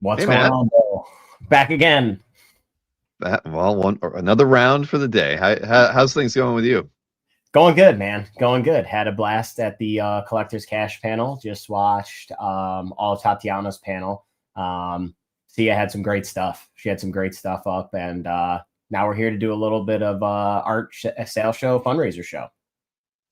What's Hey, going Matt. on, Bill? Back again. Another round for the day. How's things going with you? Going good, man. Going good. Had a blast at the Collector's Cash panel. Just watched all Tatiana's panel. Sia had some great stuff. She had some great stuff up, and now we're here to do a little bit of sale show, fundraiser show.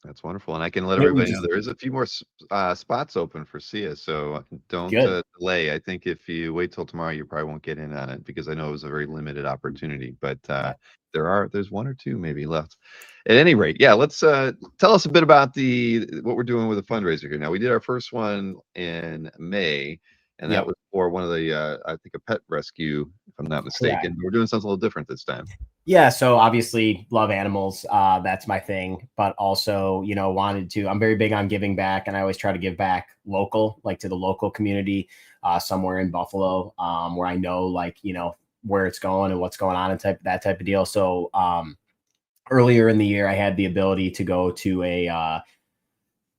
That's wonderful, and I can let Which everybody know is there is a few more spots open for Sia, so don't good. delay. I think if you wait till tomorrow, you probably won't get in on it because I know it was a very limited opportunity. But there's one or two maybe left. At any rate, yeah, let's tell us a bit about what we're doing with the fundraiser here. Now, we did our first one in May, and that Yep. was for one of the I think a pet rescue, if I'm not mistaken. Correct. We're doing something a little different this time. Yeah, so obviously love animals. That's my thing, but also, I'm very big on giving back, and I always try to give back local, like to the local community, somewhere in Buffalo, where I know, where it's going and what's going on and that type of deal. So earlier in the year, I had the ability to go to a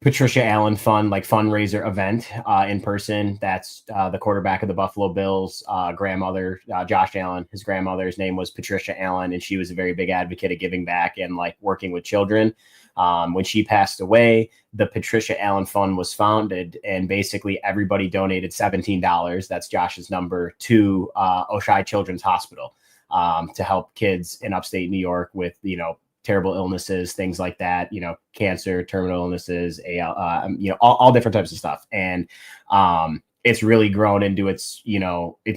Patricia Allen fundraiser event in person. That's the quarterback of the Buffalo Bills grandmother, Josh Allen. His grandmother's name was Patricia Allen, and she was a very big advocate of giving back and working with children. When she passed away, the Patricia Allen Fund was founded, and basically everybody donated $17. That's Josh's number, to Oshai Children's Hospital to help kids in upstate New York with terrible illnesses, things like that, cancer, terminal illnesses, AL, all different types of stuff. And it's really grown into its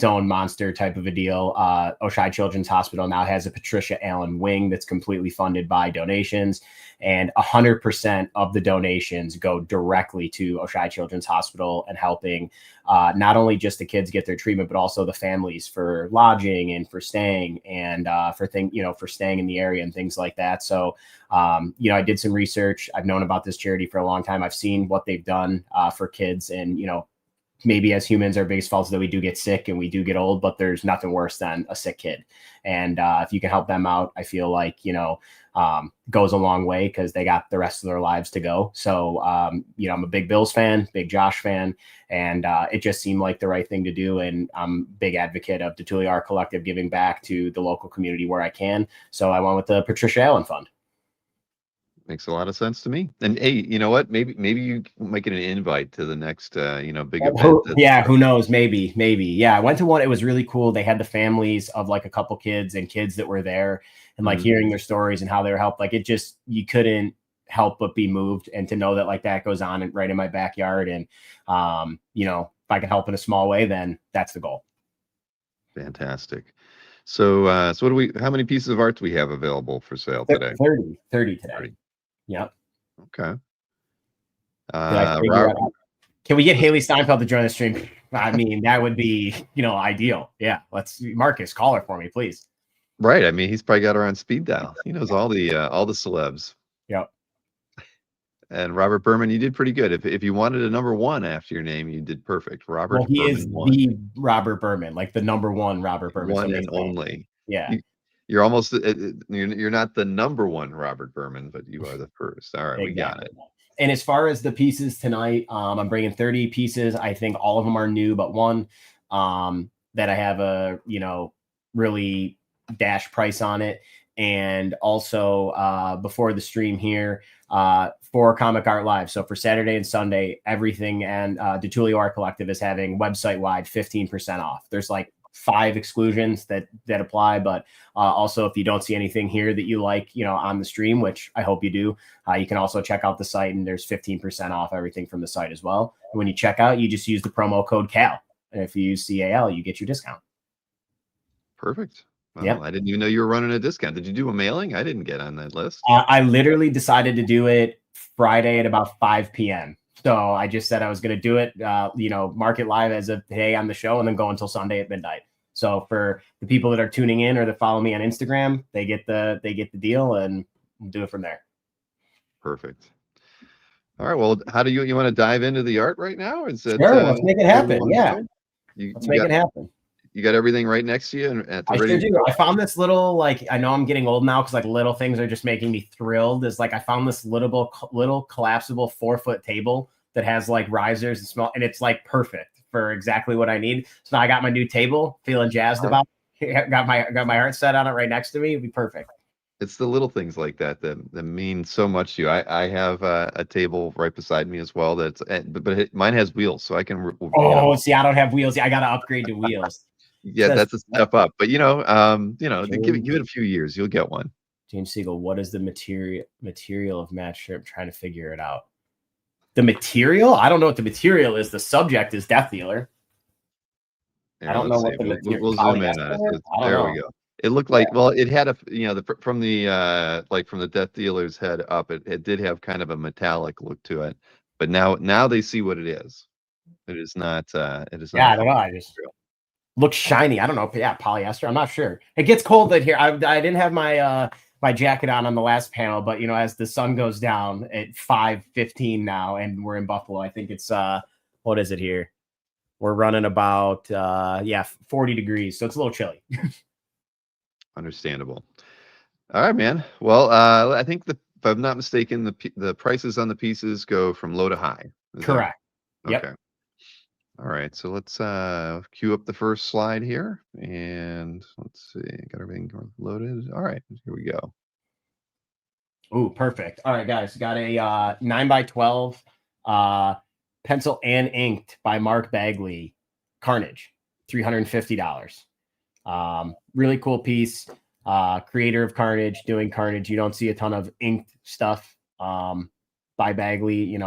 own monster type of a deal. Oshai Children's Hospital now has a Patricia Allen wing that's completely funded by donations, and 100% of the donations go directly to Oshai Children's Hospital and helping not only just the kids get their treatment, but also the families for lodging and for staying and for staying in the area and things like that. So, I did some research. I've known about this charity for a long time. I've seen what they've done for kids, and, maybe as humans, our biggest fault is that we do get sick and we do get old, but there's nothing worse than a sick kid. And if you can help them out, I feel like, goes a long way because they got the rest of their lives to go. So, I'm a big Bills fan, big Josh fan, and it just seemed like the right thing to do. And I'm a big advocate of DiTullio Art Collective giving back to the local community where I can. So I went with the Patricia Allen Fund. Makes a lot of sense to me. And hey, you know what? Maybe you might get an invite to the next big event. Who knows? Maybe. Yeah, I went to one. It was really cool. They had the families of a couple kids and kids that were there, and hearing their stories and how they were helped. You couldn't help but be moved, and to know that that goes on right in my backyard. And if I can help in a small way, then that's the goal. Fantastic. So how many pieces of art do we have available for sale today? 30 today. 30. Yep. Okay. Can we get Haley Steinfeld to join the stream? I mean, that would be, ideal. Yeah. Marcus, call her for me, please. Right. I mean, he's probably got her on speed dial. He knows all the celebs. Yep. And Robert Berman, you did pretty good. If you wanted a number one after your name, you did perfect. Robert he Berman is the Robert Berman, the number one Robert Berman. One and only. Yeah. You're almost, you're not the number one Robert Berman, but you are the first. All right, exactly. We got it. And as far as the pieces tonight, I'm bringing 30 pieces. I think all of them are new, but one that I have a, really dash price on it. And also before the stream here, for Comic Art Live. So for Saturday and Sunday, everything, and DiTullio Art Collective is having website-wide 15% off. There's 5 exclusions that apply, but also if you don't see anything here that you like, on the stream, which I hope you do, you can also check out the site, and there's 15% off everything from the site as well. And when you check out, you just use the promo code CAL, and if you use CAL, you get your discount. Perfect. Well, yep. I didn't even know you were running a discount. Did you do a mailing? I didn't get on that list. I literally decided to do it Friday at about 5 p.m. So I just said I was going to do it, mark it live as of today on the show, and then go until Sunday at midnight. So for the people that are tuning in or that follow me on Instagram, they get the deal, and we'll do it from there. Perfect. All right. Well, how do you want to dive into the art right now? Is it, sure, let's make it happen. Yeah. Let's make it happen. You got everything right next to you, and at the I sure do. I found this little, I know I'm getting old now because little things are just making me thrilled. Is I found this little collapsible 4-foot table that has risers and small, and it's perfect for exactly what I need. So now I got my new table, feeling jazzed about it. Got my art set on it right next to me. It'd be perfect. It's the little things like that that mean so much to you. I have a table right beside me as well. Mine has wheels, so I can. Oh, see, I don't have wheels. I got to upgrade to wheels. Yeah, that's a step up. But give it a few years, you'll get one. James Siegel, what is the material of match strip? I'm trying to figure it out. The material? I don't know what the material is. The subject is Death Dealer. I don't know what the material. We'll zoom in on it. There we go. It looked like, well, it had from the Death Dealer's head up, it did have kind of a metallic look to it. But now they see what it is. It is not. It is not. Yeah, I don't know. I just looks shiny. I don't know. Yeah, polyester. I'm not sure. It gets cold out here. I didn't have my my jacket on the last panel, but as the sun goes down at 5:15 now, and we're in Buffalo. I think it's what is it here? We're running about 40 degrees, so it's a little chilly. Understandable. All right, man. Well, I think if I'm not mistaken, the prices on the pieces go from low to high. Correct. Okay. Yep. All right, so let's cue up the first slide here, and let's see, got everything loaded. All right, here we go. Oh, perfect. All right, guys, got a 9x12 pencil and inked by Mark Bagley, Carnage, $350. Really cool piece. Creator of Carnage, doing Carnage. You don't see a ton of inked stuff by Bagley.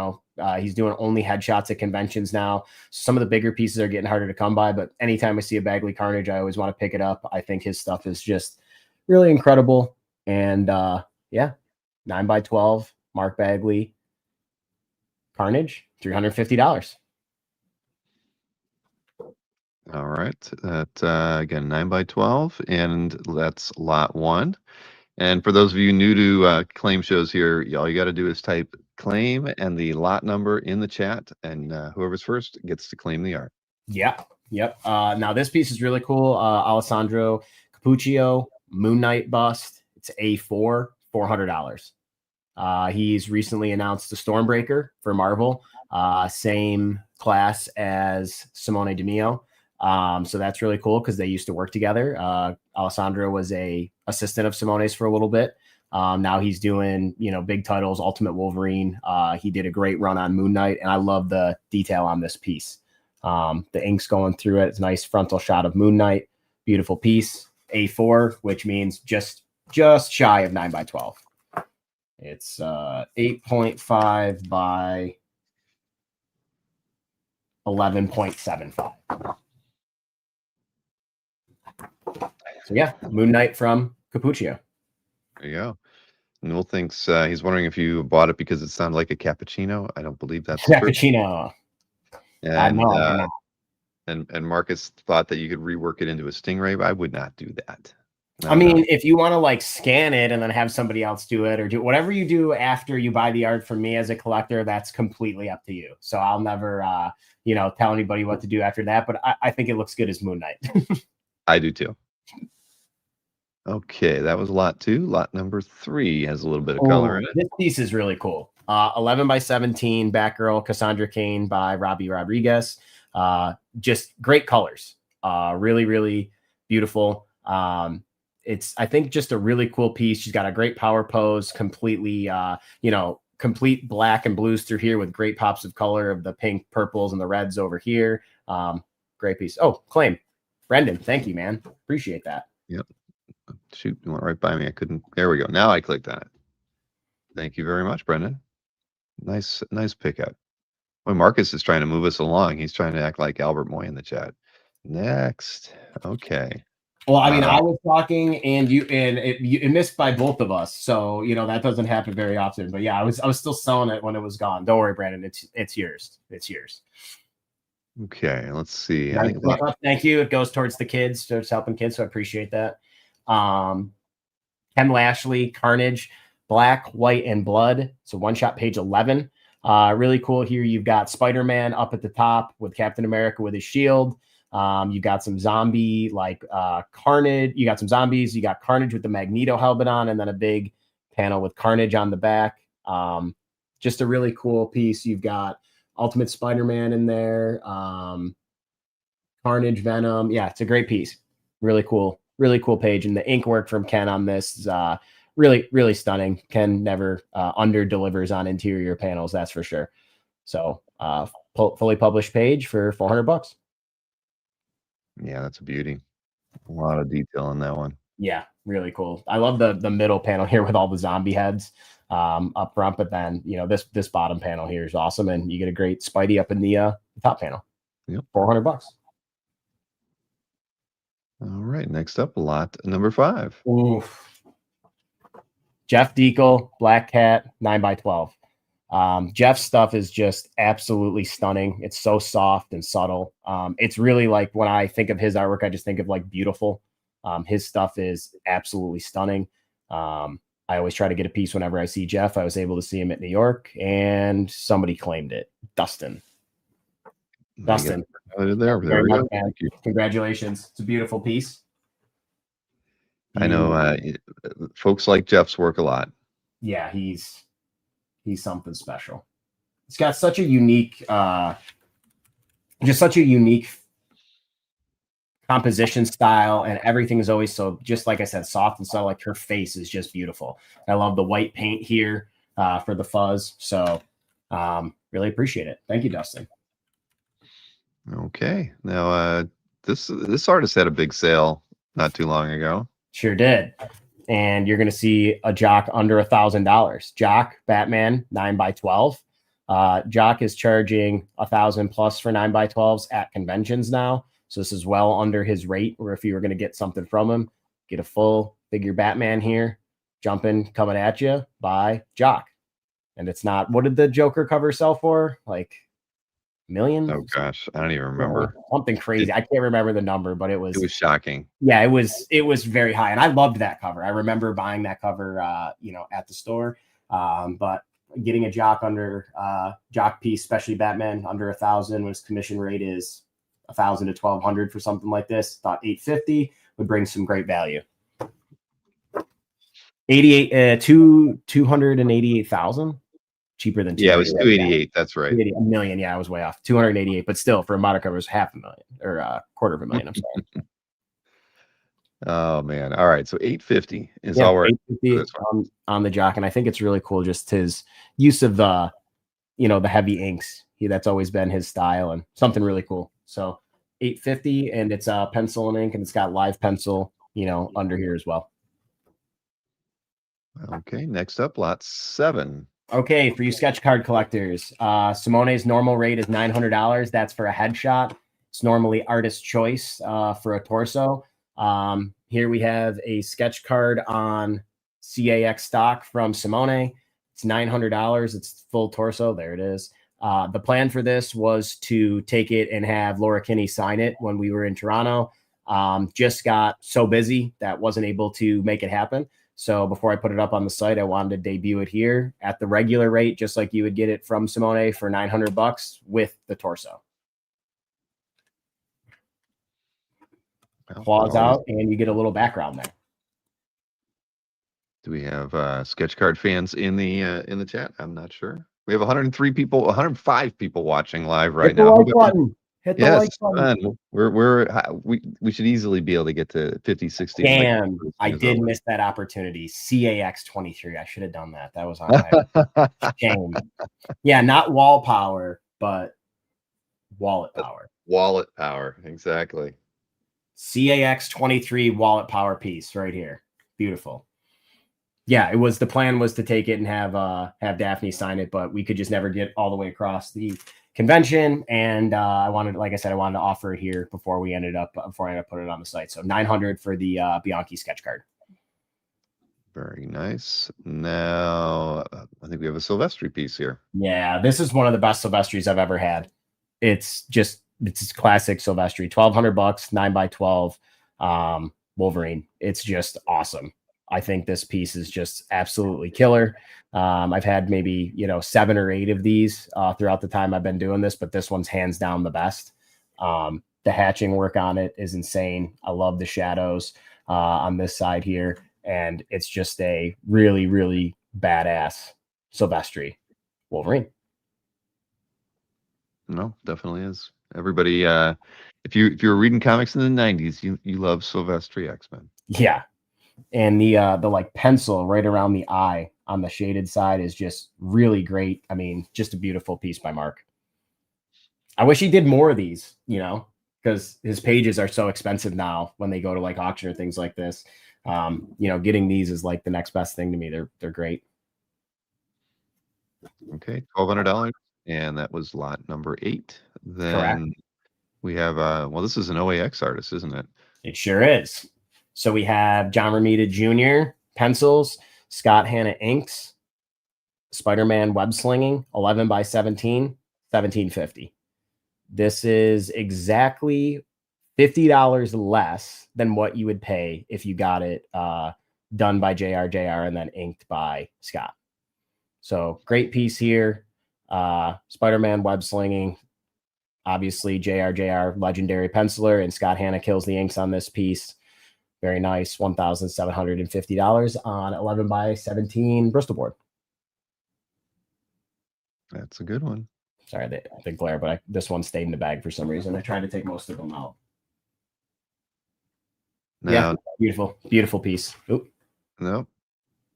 He's doing only headshots at conventions now. Some of the bigger pieces are getting harder to come by, but anytime I see a Bagley Carnage, I always want to pick it up. I think his stuff is just really incredible. And 9x12, Mark Bagley, Carnage, $350. All right. That again, 9x12, and that's lot 1. And for those of you new to claim shows here, all you got to do is type claim and the lot number in the chat, and whoever's first gets to claim the art. Yep. Now this piece is really cool. Alessandro Capuccio, Moon Knight bust. It's A4, $400. He's recently announced the Stormbreaker for Marvel, same class as Simone Di Meo. So that's really cool because they used to work together. Alessandro was a assistant of Simone's for a little bit. Now he's doing, big titles, Ultimate Wolverine. He did a great run on Moon Knight, and I love the detail on this piece. The ink's going through it. It's a nice frontal shot of Moon Knight. Beautiful piece. A4, which means just shy of 9x12. It's 8.5 by 11.75. So yeah, Moon Knight from Capuccio. There you go. Newell thinks he's wondering if you bought it because it sounded like a cappuccino. I don't believe that's cappuccino. And no, and Marcus thought that you could rework it into a stingray, but I would not do that. No, I mean, if you want to scan it and then have somebody else do it, or do whatever you do after you buy the art from me as a collector, that's completely up to you. So I'll never, tell anybody what to do after that. But I think it looks good as Moon Knight. I do too. Okay, that was lot 2. Lot number 3 has a little bit of color in it. This piece is really cool. 11x17 Batgirl Cassandra Cain by Robbie Rodriguez. Just great colors. Really, really beautiful. It's, I think, just a really cool piece. She's got a great power pose, completely, complete black and blues through here with great pops of color of the pink, purples, and the reds over here. Great piece. Oh, claim. Brendan, thank you, man. Appreciate that. Yep. Shoot, you went right by me. I couldn't. There we go. Now I clicked on it. Thank you very much, Brendan. Nice pickup. Well, Marcus is trying to move us along. He's trying to act like Albert Moy in the chat. Next. Okay. Well, I mean, I was talking and it missed by both of us. So, that doesn't happen very often. But yeah, I was still selling it when it was gone. Don't worry, Brandon. It's yours. It's yours. Okay, let's see. Thank you. It goes towards the kids, towards helping kids. So I appreciate that. Ken Lashley, Carnage, Black, White, and Blood. So one shot, page 11. Really cool here. You've got Spider-Man up at the top with Captain America with his shield. You got some zombie Carnage. You got some zombies. You got Carnage with the Magneto helmet on, and then a big panel with Carnage on the back. Just a really cool piece. You've got Ultimate Spider-Man in there. Carnage Venom. Yeah, it's a great piece. Really cool page. And the ink work from Ken on this is really, really stunning. Ken never under delivers on interior panels, that's for sure. So fully published page for $400. Yeah, that's a beauty. A lot of detail in that one. Yeah, really cool. I love the middle panel here with all the zombie heads up front, but then this bottom panel here is awesome, and you get a great Spidey up in the top panel. Yep, $400. All right, next up, lot number 5. Oof. Jeff Deacle, Black Cat, 9x12. Jeff's stuff is just absolutely stunning. It's so soft and subtle. It's really like when I think of his artwork, I just think of like beautiful. His stuff is absolutely stunning. I always try to get a piece whenever I see Jeff. I was able to see him at New York, and somebody claimed it. Dustin. There we go. Thank you. Congratulations. It's a beautiful piece. I know folks like Jeff's work a lot. Yeah, he's something special. It's got such a unique, composition style, and everything is always so, just like I said, soft and subtle. Like her face is just beautiful. I love the white paint here for the fuzz. So really appreciate it. Thank you, Dustin. Okay. Now this artist had a big sale not too long ago. Sure did. And you're going to see a Jock under $1,000. Jock Batman 9x12. Jock is charging $1,000 plus for 9x12s at conventions now. So this is well under his rate, or if you were going to get something from him, get a full figure Batman here, jumping, coming at you by Jock. And it's not, what did the Joker cover sell for? Like $1 million? Oh gosh, I don't even remember. Something crazy. I can't remember the number, but it was shocking. Yeah, it was very high, and I loved that cover. I remember buying that cover, at the store. But getting a Jock under Jock piece, especially Batman, under $1,000, when his commission rate is $1,000 to $1,200 for something like this, thought $850 would bring some great value. 288,000. Cheaper than it was 288. That's right. $1 million. Yeah, I was way off. 288, but still for a model cover, it was $500,000 or $250,000. I'm sorry. Oh man! All right, so 850 is all right. 850 on the Jock, and I think it's really cool just his use of the heavy inks. That's always been his style, and something really cool. So 850, and it's pencil and ink, and it's got live pencil, under here as well. Okay, next up, lot 7. Okay, for you sketch card collectors, Simone's normal rate is $900. That's for a headshot. It's normally artist choice for a torso. Here we have a sketch card on CAX stock from Simone. It's $900. It's full torso. There it is. The plan for this was to take it and have Laura Kinney sign it when we were in Toronto. Just got so busy that wasn't able to make it happen. So before I put it up on the site, I wanted to debut it here at the regular rate, just like you would get it from Simone for $900 with the torso. Claws out, and you get a little background there. Do we have sketch card fans in the chat? I'm not sure. We have 105 people watching live right now. Hit the like button. We should easily be able to get to 50, 60. Damn, I did miss that opportunity. CAX 23. I should have done that. That was on my shame. Yeah, not wall power, but wallet power. Wallet power, exactly. CAX 23 wallet power piece right here. Beautiful. Yeah, the plan was to take it and have Daphne sign it, but we could just never get all the way across the convention, and I wanted to offer it here before I ended up putting it on the site. So $900 for the Bianchi sketch card. Very nice. Now I think we have a Silvestri piece here. Yeah, this is one of the best Silvestris I've ever had. It's classic Silvestri. $1,200, 9x12 Wolverine. It's just awesome. I think this piece is just absolutely killer. I've had maybe 7 or 8 of these throughout the time I've been doing this, but this one's hands down the best. The hatching work on it is insane. I love the shadows on this side here, and it's just a really, really badass Silvestri Wolverine. No, definitely is. Everybody, if you were reading comics in the 90s, you love Silvestri X-Men. Yeah. And the like pencil right around the eye on the shaded side is just really great. I mean, just a beautiful piece by Marc. I wish he did more of these, you know, because his pages are so expensive now when they go to like auction or things like this. You know, getting these is like the next best thing to me. They're great. Okay, $1,200, and that was lot number 8. Then Correct. we have well, this is an OAX artist, isn't it? It sure is. So we have John Romita Jr. pencils, Scott Hanna inks, Spider-Man web slinging, 11 by 17, 1750. This is exactly $50 less than what you would pay if you got it done by JR and then inked by Scott. So great piece here. Spider-Man web slinging, obviously JR legendary penciler, and Scott Hanna kills the inks on this piece. Very nice. $1,750 on 11 by 17 Bristol board. That's a good one. Sorry, the glare, but this one stayed in the bag for some reason. I tried to take most of them out. Now, yeah, beautiful piece. Oop. No,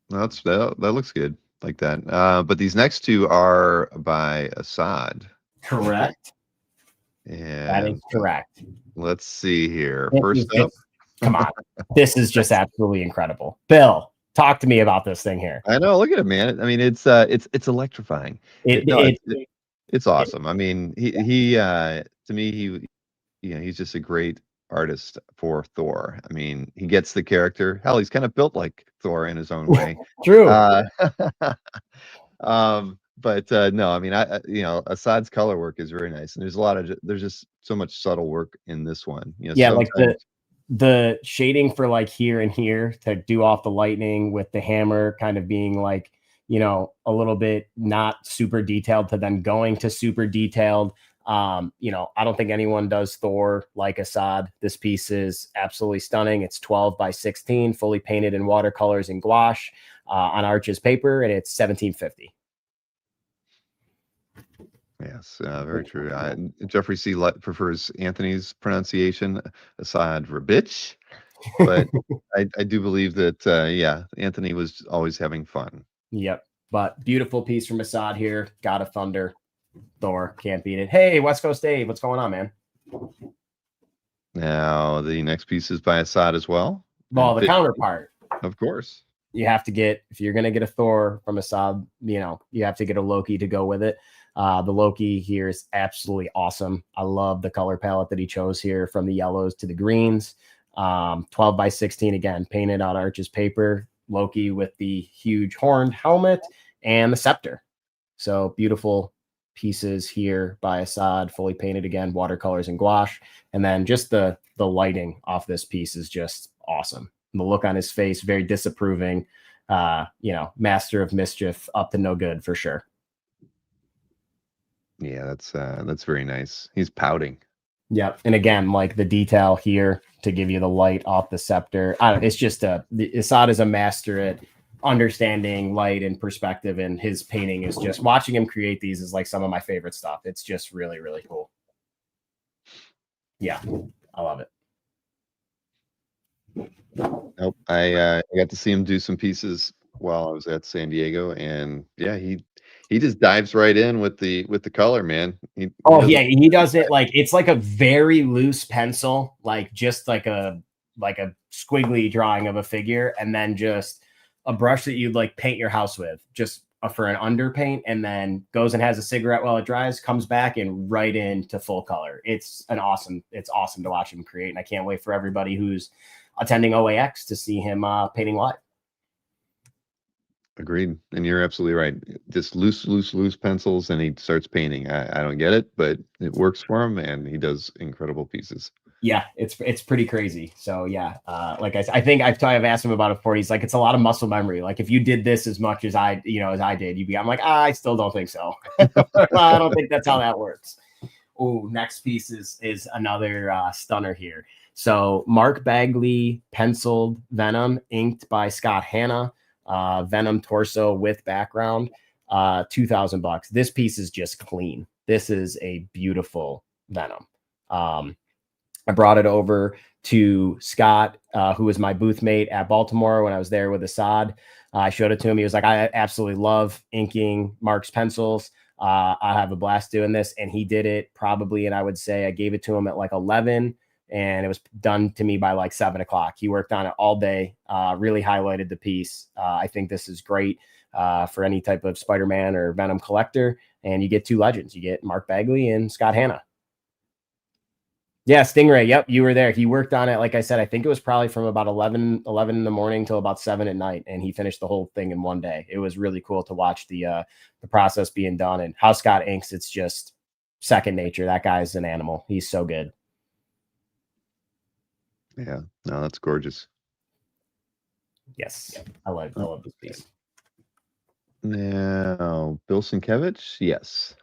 that looks good like that. But these next two are by Esad. Correct. And that is correct. Let's see here. First up, come on, this is just absolutely incredible. Bill, talk to me about this thing here. I know. Look at it, man. I mean, it's electrifying. It's awesome. I mean, he to me, he's just a great artist for Thor. I mean, he gets the character. Hell, he's kind of built like Thor in his own way. True. But no, I mean, Asad's color work is very nice, and there's just so much subtle work in this one. You know, yeah, like the shading for like here and here to do off the lightning with the hammer kind of being like, you know, a little bit not super detailed to then going to super detailed. You know, I don't think anyone does Thor like Esad. This piece is absolutely stunning. It's 12 by 16, fully painted in watercolors and gouache on Arches paper, and it's $1,750. Yes, very true. Jeffrey C. prefers Anthony's pronunciation, Esad Ribic, but I do believe that, yeah, Anthony was always having fun. Yep, but beautiful piece from Esad here. God of Thunder. Thor, can't beat it. Hey, West Coast Dave, what's going on, man? Now, the next piece is by Esad as well. Well, the counterpart. Of course. You have to get, if you're going to get a Thor from Esad, you know, you have to get a Loki to go with it. The Loki here is absolutely awesome. I love the color palette that he chose here, from the yellows to the greens. 12 by 16, again, painted on Arches paper. Loki with the huge horned helmet and the scepter. So beautiful pieces here by Esad, fully painted again, watercolors and gouache. And then just the lighting off this piece is just awesome. And the look on his face, very disapproving, you know, master of mischief, up to no good for sure. Yeah, that's very nice. He's pouting. Yep. And again, like the detail here to give you the light off the scepter. It's just Esad is a master at understanding light and perspective, and his painting is just, watching him create these is like some of my favorite stuff. It's just really, really cool. Yeah, I love it. Nope. I got to see him do some pieces while I was at San Diego, and yeah, he just dives right in with the color, man. He does it like, it's like a very loose pencil, like just like a squiggly drawing of a figure, and then just a brush that you'd like paint your house with, just for an underpaint, and then goes and has a cigarette while it dries, comes back and right into full color. It's awesome to watch him create, and I can't wait for everybody who's attending OAX to see him painting live. Agreed. And you're absolutely right. Just loose pencils, and he starts painting. I don't get it, but it works for him, and he does incredible pieces. Yeah, it's pretty crazy. So yeah, like I think I've asked him about it before. He's like, it's a lot of muscle memory. Like if you did this as much as I did, you'd be. I'm like, I still don't think so. I don't think that's how that works. Oh, next piece is another stunner here. So Mark Bagley penciled Venom, inked by Scott Hanna. Venom torso with background, $2,000. This piece is just clean. This is a beautiful Venom. I brought it over to Scott, who was my booth mate at Baltimore when I was there with Esad. I showed it to him. He was like, I absolutely love inking Marc's pencils. I have a blast doing this. And he did it probably, and I would say I gave it to him at like 11, and it was done to me by like 7 o'clock. He worked on it all day, really highlighted the piece. I think this is great for any type of Spider-Man or Venom collector. And you get two legends. You get Marc Bagley and Scott Hanna. Yeah, Stingray. Yep, you were there. He worked on it. Like I said, I think it was probably from about 11 in the morning till about 7 at night, and he finished the whole thing in one day. It was really cool to watch the process being done, and how Scott inks. It's just second nature. That guy's an animal. He's so good. Yeah, no, that's gorgeous. Yes, I love this piece. Now, Bill Sienkiewicz, yes.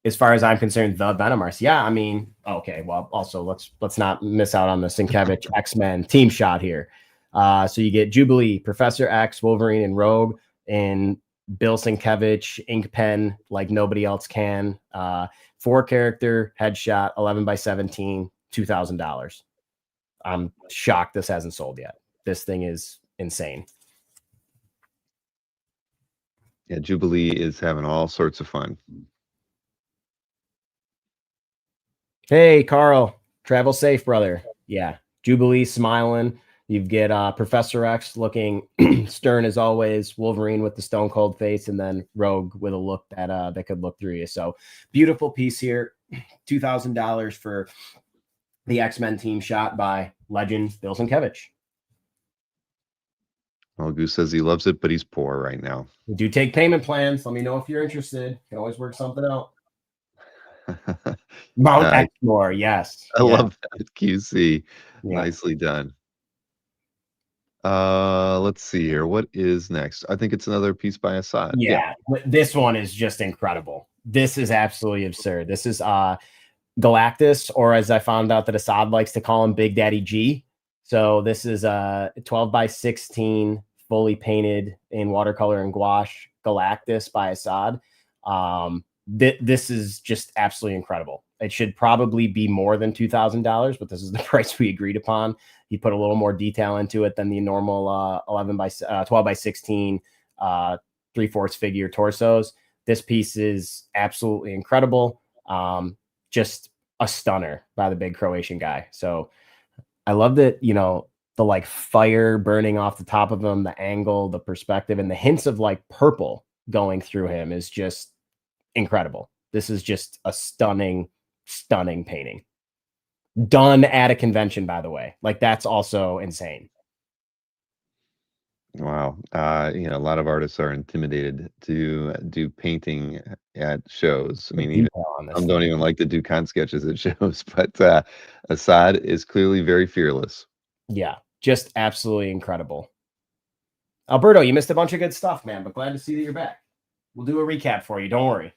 As far as I'm concerned, the Venomars. Yeah, I mean, okay. Well, also let's not miss out on the Sienkiewicz X-Men team shot here. So you get Jubilee, Professor X, Wolverine, and Rogue, and Bill Sienkiewicz ink pen like nobody else can. 4-character headshot, 11x17, $2,000. I'm shocked this hasn't sold yet. This thing is insane. Yeah, Jubilee is having all sorts of fun. Hey, Carl, travel safe, brother. Yeah, Jubilee smiling. You get Professor X looking stern as always, Wolverine with the stone cold face, and then Rogue with a look that could look through you. So beautiful piece here. $2,000 for the X-Men team shot by legend Bill Sienkiewicz. Well, Goose says he loves it, but he's poor right now. We do take payment plans. Let me know if you're interested. Can always work something out. Mount Exmoor, yes. I love that, QC. Yeah. Nicely done. Let's see here. What is next? I think it's another piece by Esad. Yeah, this one is just incredible. This is absolutely absurd. This is Galactus, or as I found out that Esad likes to call him, Big Daddy G. So this is a 12x16 fully painted in watercolor and gouache Galactus by Esad. This is just absolutely incredible. It should probably be more than $2,000, but this is the price we agreed upon. He put a little more detail into it than the normal 12x16 3/4 figure torsos. This piece is absolutely incredible. Just a stunner by the big Croatian guy. So I love that, you know, the like fire burning off the top of him, the angle, the perspective, and the hints of like purple going through him is just incredible. This is just a stunning painting. Done at a convention, by the way. Like, that's also insane. Wow. You know, a lot of artists are intimidated to do painting at shows. I mean, even some don't even like to do con sketches at shows, but Esad is clearly very fearless. Yeah, just absolutely incredible. Alberto, you missed a bunch of good stuff, man, but glad to see that you're back. We'll do a recap for you. Don't worry.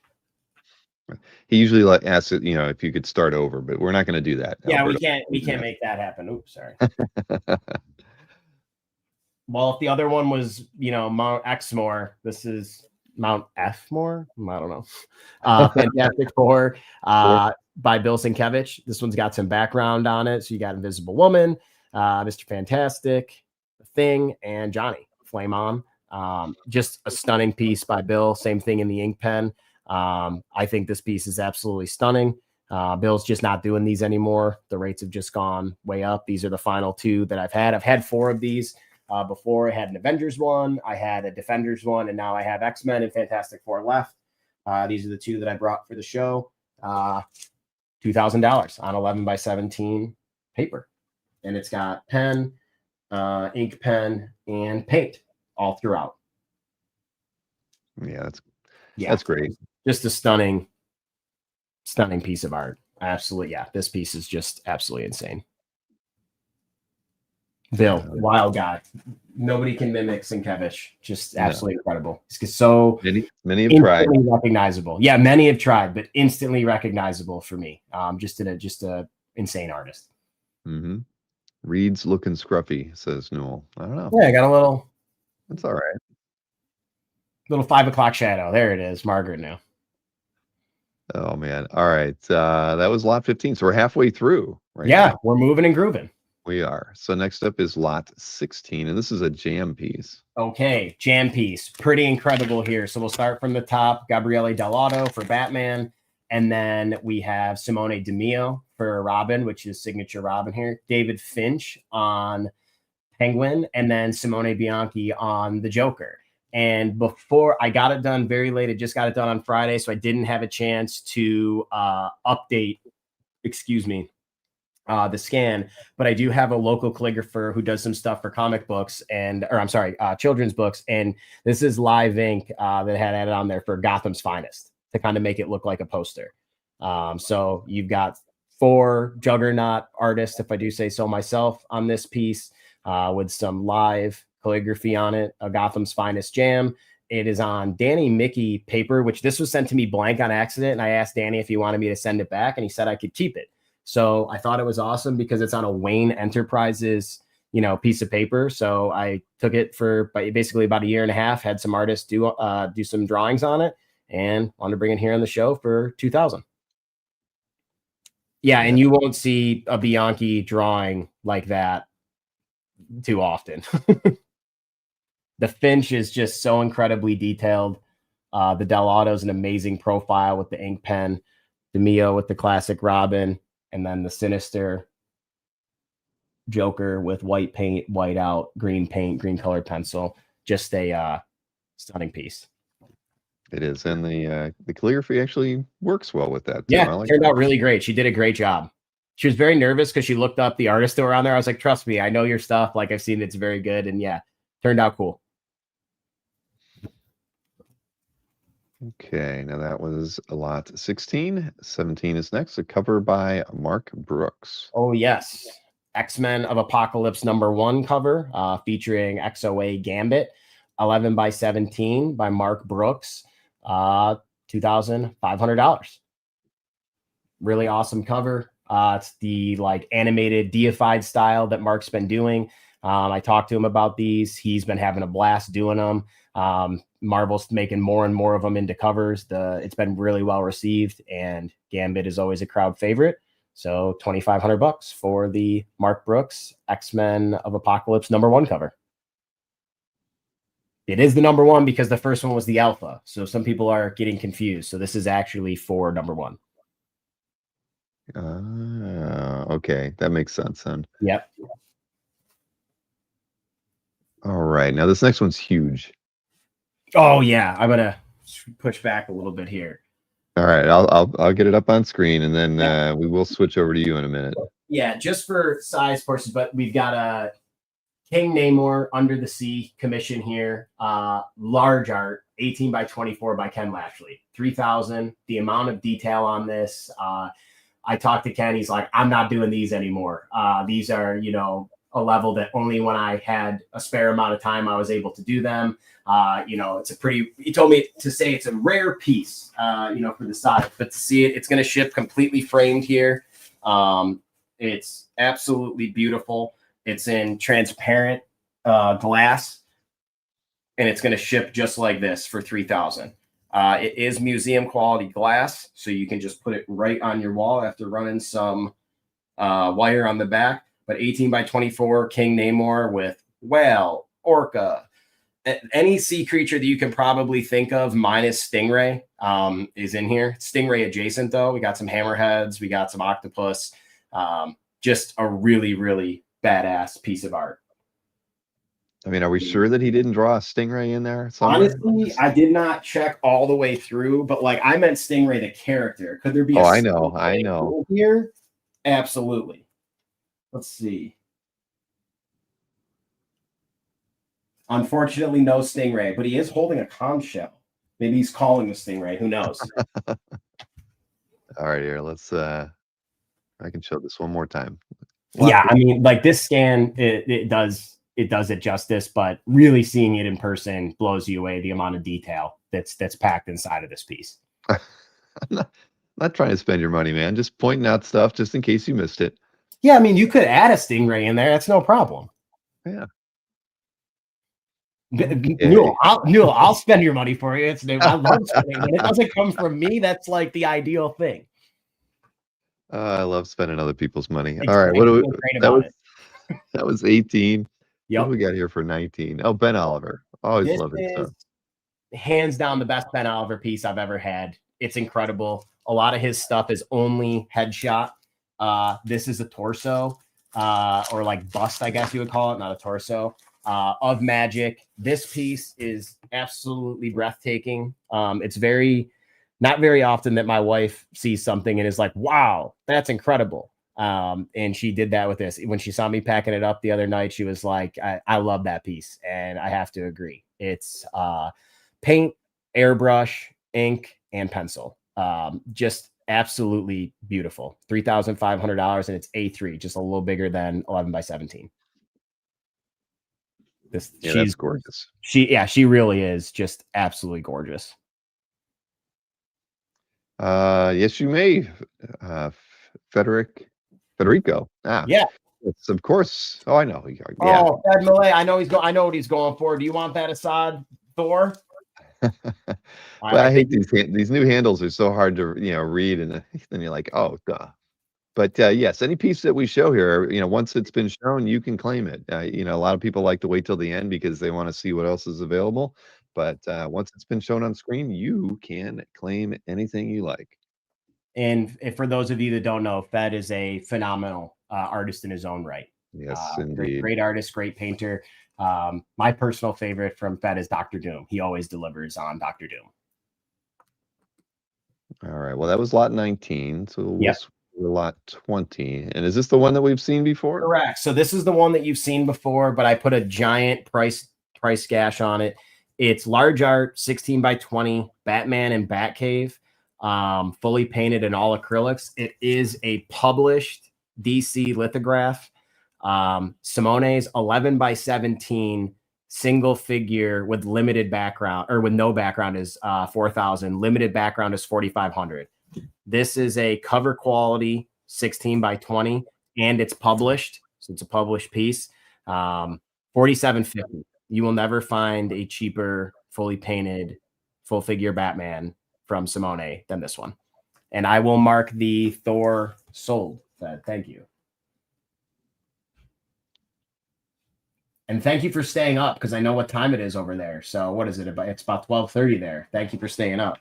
He usually asks it, you know, if you could start over, but we're not going to do that. Yeah, Alberto. We can't make that happen. Oops, sorry. Well, if the other one was, you know, Mount Exmoor, this is Mount Fmore. I don't know. Fantastic Four by Bill Sienkiewicz. This one's got some background on it. So you got Invisible Woman, Mr. Fantastic, The Thing, and Johnny Flame On. Just a stunning piece by Bill. Same thing in the ink pen. I think this piece is absolutely stunning. Bill's just not doing these anymore. The rates have just gone way up. These are the final two that I've had. I've had 4 of these before. I had an Avengers one, I had a Defenders one, and now I have X-Men and Fantastic Four left. These are the 2 that I brought for the show. $2,000 on 11x17 paper. And it's got pen, ink pen, and paint all throughout. Yeah, that's great. Just a stunning piece of art. Absolutely. Yeah. This piece is just absolutely insane. Bill, wild guy. Nobody can mimic Sienkiewicz. Just absolutely incredible. It's so many have tried. Recognizable. Yeah, many have tried, but instantly recognizable for me. Just a insane artist. Mm-hmm. Reed's looking scruffy, says Newell. I don't know. Yeah, I got a little. That's all right. Little 5 o'clock shadow. There it is. Margaret now. Oh man. All right. That was lot 15. So we're halfway through right Yeah, now. we're moving and grooving. We are. So next up is lot 16, and this is a jam piece. Okay, jam piece. Pretty incredible here. So we'll start from the top. Gabriele Dell'Otto for Batman. And then we have Simone Di Meo for Robin, which is signature Robin here. David Finch on Penguin. And then Simone Bianchi on the Joker. And before I got it done very late, I just got it done on Friday. So I didn't have a chance to update, excuse me, the scan, but I do have a local calligrapher who does some stuff for comic books children's books. And this is live ink that had added on there for Gotham's Finest to kind of make it look like a poster. So you've got 4 juggernaut artists, if I do say so myself, on this piece with some live calligraphy on it, a Gotham's Finest jam. It is on Danny Mickey paper, which this was sent to me blank on accident. And I asked Danny if he wanted me to send it back, and he said I could keep it. So I thought it was awesome because it's on a Wayne Enterprises, piece of paper. So I took it for basically about a year and a half, had some artists do some drawings on it, and wanted to bring it here on the show for 2000. Yeah, and you won't see a Bianchi drawing like that too often. The Finch is just so incredibly detailed. The Dell'Otto is an amazing profile with the ink pen. Di Meo with the classic Robin. And then the sinister Joker with white paint, white out, green paint, green colored pencil. Just a stunning piece. It is, and the calligraphy actually works well with that. Yeah, like turned out really great. She did a great job. She was very nervous because she looked up the artists that were on there. I was like, trust me, I know your stuff. Like, I've seen it's very good. And yeah, turned out cool. Okay, now that was a lot 16. 17 is next, a cover by Mark Brooks. Oh, yes. X-Men of Apocalypse #1 cover featuring XOA Gambit, 11 by 17 by Mark Brooks, $2,500. Really awesome cover. It's the animated deified style that Mark's been doing. I talked to him about these. He's been having a blast doing them. Marvel's making more and more of them into covers. It's been really well received, and Gambit is always a crowd favorite. So $2,500 for the Mark Brooks X-Men of Apocalypse #1 cover. It is the #1 because the first one was the alpha. So some people are getting confused. So this is actually for #1. Okay. That makes sense then. Yep. All right. Now this next one's huge. Oh yeah. I'm going to push back a little bit here. All right, I'll get it up on screen, and then we will switch over to you in a minute. Yeah, just for size purposes, but we've got a King Namor Under the Sea commission here. Large art, 18 by 24 by Ken Lashley, 3,000. The amount of detail on this, I talked to Ken. He's like, I'm not doing these anymore. These are, a level that only when I had a spare amount of time I was able to do them. He told me to say it's a rare piece, for the size, but to see it's going to ship completely framed here. It's absolutely beautiful. It's in transparent glass, and it's going to ship just like this for 3,000. It is museum quality glass, so you can just put it right on your wall after running some wire on the back. But 18 by 24 King Namor with whale, orca, any sea creature that you can probably think of minus stingray is in here. Stingray adjacent, though. We got some hammerheads. We got some octopus. Just a really, really badass piece of art. I mean, are we sure that he didn't draw a stingray in there somewhere? Honestly, I did not check all the way through, but I meant Stingray the character. Could there be I know here? Absolutely. Let's see. Unfortunately, no stingray, but he is holding a conch shell. Maybe he's calling the stingray. Who knows? All right, here. Let's. I can show this one more time. Yeah, I mean, this scan, it does it justice, but really seeing it in person blows you away. The amount of detail that's packed inside of this piece. I'm not trying to spend your money, man. Just pointing out stuff just in case you missed it. Yeah, I mean, you could add a stingray in there. That's no problem. Yeah. I'll spend your money for you. I love spending. When it doesn't come from me, that's like the ideal thing. I love spending other people's money. Exactly. All right, what do we? That was 18. Yep. What do we got here for 19? Oh, Ben Oliver. Always love his stuff. Hands down the best Ben Oliver piece I've ever had. It's incredible. A lot of his stuff is only headshot. This is a torso, or like bust, I guess you would call it, not a torso, of Magic. This piece is absolutely breathtaking. It's not very often that my wife sees something and is like, wow, that's incredible. And she did that with this. When she saw me packing it up the other night, she was like, I love that piece. And I have to agree. It's paint, airbrush, ink, and pencil. Just absolutely beautiful. $3,500, and it's A3, just a little bigger than 11 by 17. That's gorgeous. She really is just absolutely gorgeous. Yes, you may. Federico. Yeah. It's, of course. Oh, I know. Yeah. Oh, Fed Malay. I know I know what he's going for. Do you want that Esad Thor? But I hate these new handles are so hard to read, and then you're like, oh, duh. But yes, any piece that we show here, once it's been shown, you can claim it. A lot of people like to wait till the end because they want to see what else is available. But once it's been shown on screen, you can claim anything you like. And for those of you that don't know, Fed is a phenomenal artist in his own right. Yes, indeed. Great artist, great painter. My personal favorite from Fed is Dr. Doom. He always delivers on Dr. Doom. All right. Well, that was lot 19. So we're lot 20. And is this the one that we've seen before? Correct. So this is the one that you've seen before, but I put a giant price gash on it. It's large art, 16 by 20, Batman and Batcave, fully painted in all acrylics. It is a published DC lithograph. Simone's 11 by 17 single figure with limited background, or with no background, is 4,000. Limited background is 4,500. This is a cover quality 16 by 20, and it's published. So it's a published piece. $47.50. You will never find a cheaper, fully painted, full figure Batman from Simone than this one. And I will mark the Thor sold. Thank you. And thank you for staying up, because I know what time it is over there. So what is it? It's about 12:30 there. Thank you for staying up.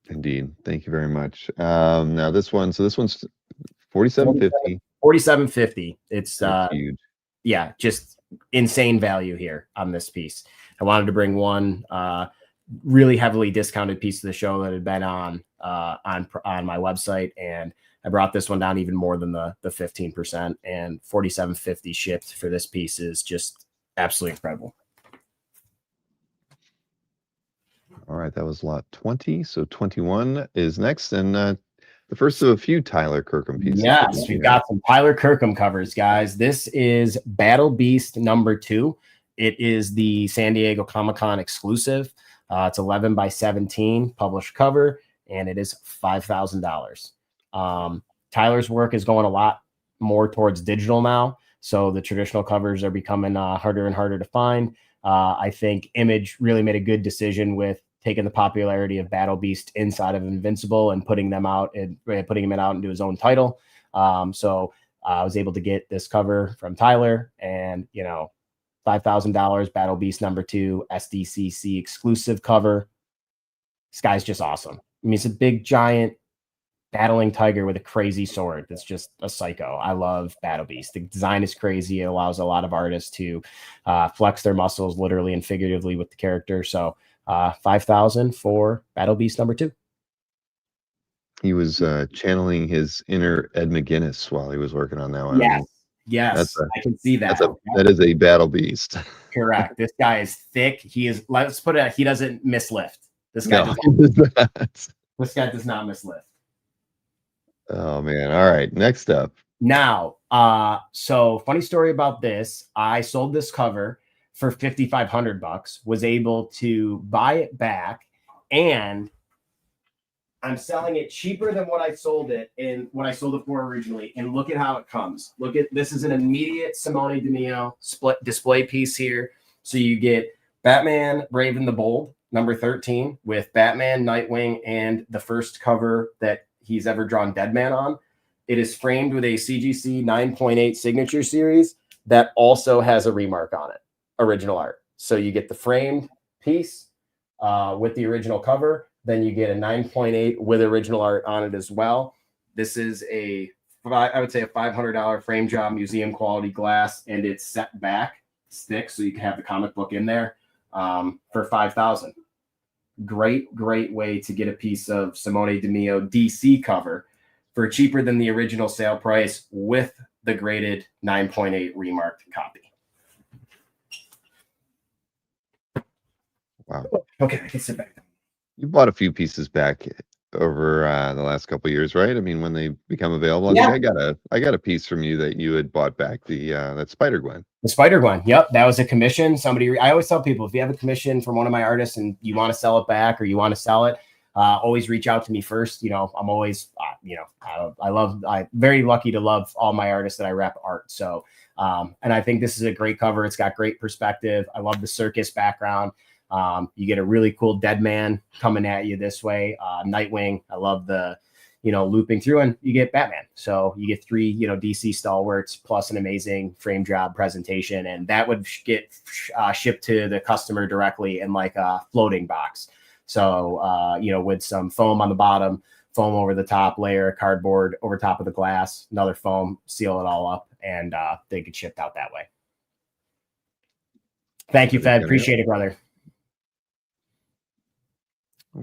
Indeed. Thank you very much. Now this one's $47.50. $47.50. It's huge. Yeah, just insane value here on this piece. I wanted to bring one really heavily discounted piece of the show that had been on my website, and I brought this one down even more than the 15%, and $47.50 shipped for this piece is just absolutely incredible. All right, that was lot 20. So 21 is next, and the first of a few Tyler Kirkham pieces. Yes, we've got some Tyler Kirkham covers, guys. This is Battle Beast #2. It is the San Diego Comic-Con exclusive. It's 11 by 17 published cover, and it is $5,000. Tyler's work is going a lot more towards digital now, so the traditional covers are becoming harder and harder to find. I think Image really made a good decision with taking the popularity of Battle Beast inside of Invincible and putting him out into his own title. So I was able to get this cover from Tyler, and $5,000 Battle Beast #2 SDCC exclusive cover. This guy's just awesome. I mean, it's a big giant battling tiger with a crazy sword. That's just a psycho. I love Battle Beast. The design is crazy. It allows a lot of artists to flex their muscles literally and figuratively with the character. So $5,000 for Battle Beast #2. He was channeling his inner Ed McGuinness while he was working on that one. Yes, I can see that. That is a Battle Beast. Correct. This guy is thick. He is. Let's put it. He doesn't mislift. This guy. This guy does not mislift. Oh man! All right. Next up. Now, so funny story about this. I sold this cover for $5,500. Was able to buy it back, and I'm selling it cheaper than what I sold it for originally. And look at how it comes. Look at this is an immediate Simone Di Meo split display piece here. So you get Batman Brave and the Bold, number 13, with Batman, Nightwing, and the first cover that he's ever drawn Deadman on. It is framed with a CGC 9.8 signature series that also has a remark on it, original art. So you get the framed piece with the original cover. Then you get a 9.8 with original art on it as well. This is I would say a $500 frame job, museum quality glass, and it's set back, thick, so you can have the comic book in there for $5,000. Great way to get a piece of Simone Di Meo DC cover for cheaper than the original sale price with the graded 9.8 remarked copy. Wow. Okay, I can sit back. You bought a few pieces back over the last couple of years, right? I mean, when they become available. Yeah. I think I got a piece from you that you had bought back, the that Spider-Gwen. The Spider-Gwen. Yep, that was a commission. I always tell people, if you have a commission from one of my artists and you want to sell it back or you want to sell it, always reach out to me first. I'm always, I'm very lucky to love all my artists that I rep art. So, and I think this is a great cover. It's got great perspective. I love the circus background. You get a really cool Deadman coming at you this way. Nightwing. I love the, looping through, and you get Batman. So you get 3, DC stalwarts plus an amazing frame job presentation. And that would get shipped to the customer directly in like a floating box. So, with some foam on the bottom, foam over the top, layer of cardboard over top of the glass, another foam, seal it all up, and they get shipped out that way. Thank you, Fed. Appreciate it, brother.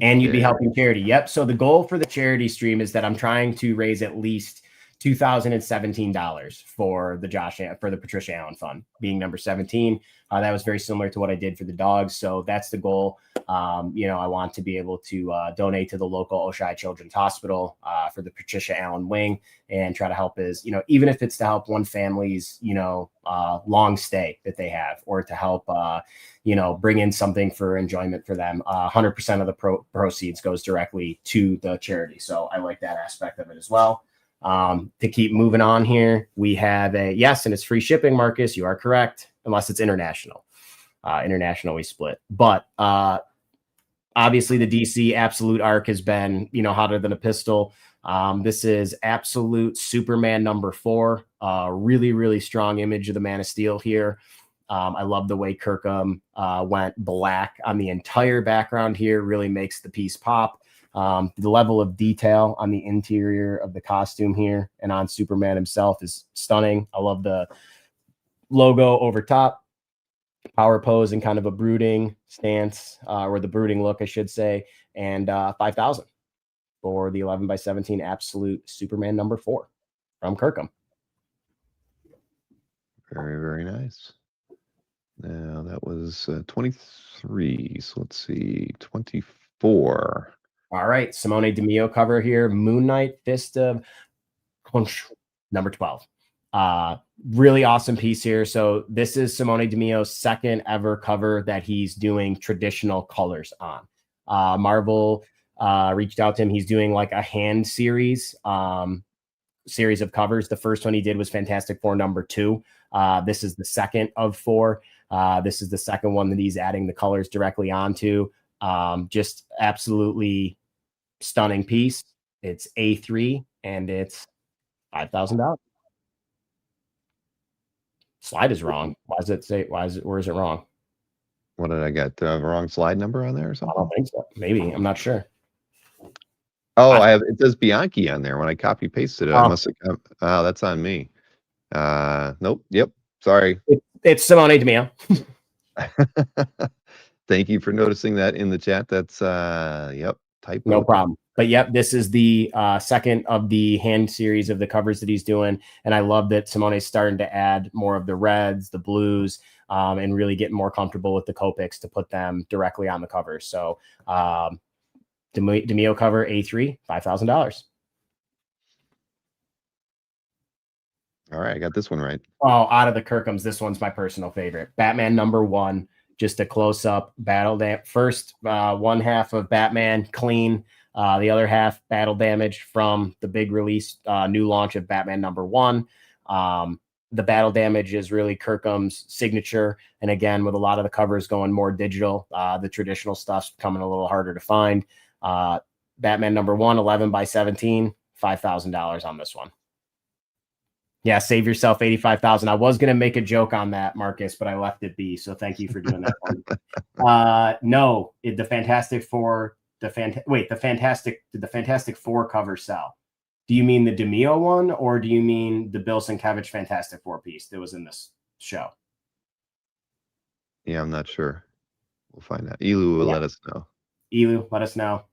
And you'd be helping charity. Yep. So the goal for the charity stream is that I'm trying to raise at least $2,017 for the Patricia Allen Fund, being number 17. That was very similar to what I did for the dogs. So that's the goal. I want to be able to donate to the local Oshai Children's Hospital for the Patricia Allen wing and try to help even if it's to help one family's, long stay that they have, or to help, bring in something for enjoyment for them. 100% of the proceeds goes directly to the charity. So I like that aspect of it as well. To keep moving on here, we have and it's free shipping, Marcus. You are correct, unless it's international. International we split, but obviously the DC Absolute Arc has been hotter than a pistol. This is Absolute Superman number 4. Really strong image of the Man of Steel here. I love the way Kirkham went black on the entire background here. Really makes the piece pop. The level of detail on the interior of the costume here and on Superman himself is stunning. I love the logo over top, power pose, and kind of a brooding stance, or the brooding look, I should say, and 5,000 for the 11x17 Absolute Superman number 4 from Kirkham. Very nice. Now that was 23. So let's see, 24. All right, Simone Di Meo cover here, Moon Knight, Fist of number 12. Really awesome piece here. So this is Simone Di Meo's second ever cover that he's doing traditional colors on. Marvel reached out to him. He's doing like a hand series of covers. The first one he did was Fantastic Four number 2. This is the second of 4. This is the second one that he's adding the colors directly onto. Just absolutely stunning piece. It's A3 and it's $5,000. Slide is wrong. Where is it wrong? What did I get? The wrong slide number on there or something? I don't think so. Maybe. I'm not sure. Oh, it says Bianchi on there when I copy pasted it. I must have. Oh, that's on me. Nope. Yep. Sorry. It's Simone Di Meo. Thank you for noticing that in the chat. That's yep. Typo. No problem. But yep, this is the second of the hand series of the covers that he's doing. And I love that Simone's starting to add more of the reds, the blues, and really getting more comfortable with the Copics to put them directly on the covers. So Di Meo cover A3, $5,000. All right, I got this one right. Oh, out of the Kirkhams, this one's my personal favorite. Batman number 1. Just a close-up battle. First one half of Batman, clean. The other half, battle damage from the big release, new launch of Batman #1. The battle damage is really Kirkham's signature. And again, with a lot of the covers going more digital, the traditional stuff's becoming a little harder to find. Batman #1, 11 by 17, $5,000 on this one. Yeah, save yourself 85,000. I was going to make a joke on that, Marcus, but I left it be. So thank you for doing that one. No, the Fantastic Four, did the Fantastic Four cover sell? Do you mean the Di Meo one, or do you mean the Bill Sienkiewicz Fantastic Four piece that was in this show? Yeah, I'm not sure. We'll find out. Elu will let us know. Elu, let us know.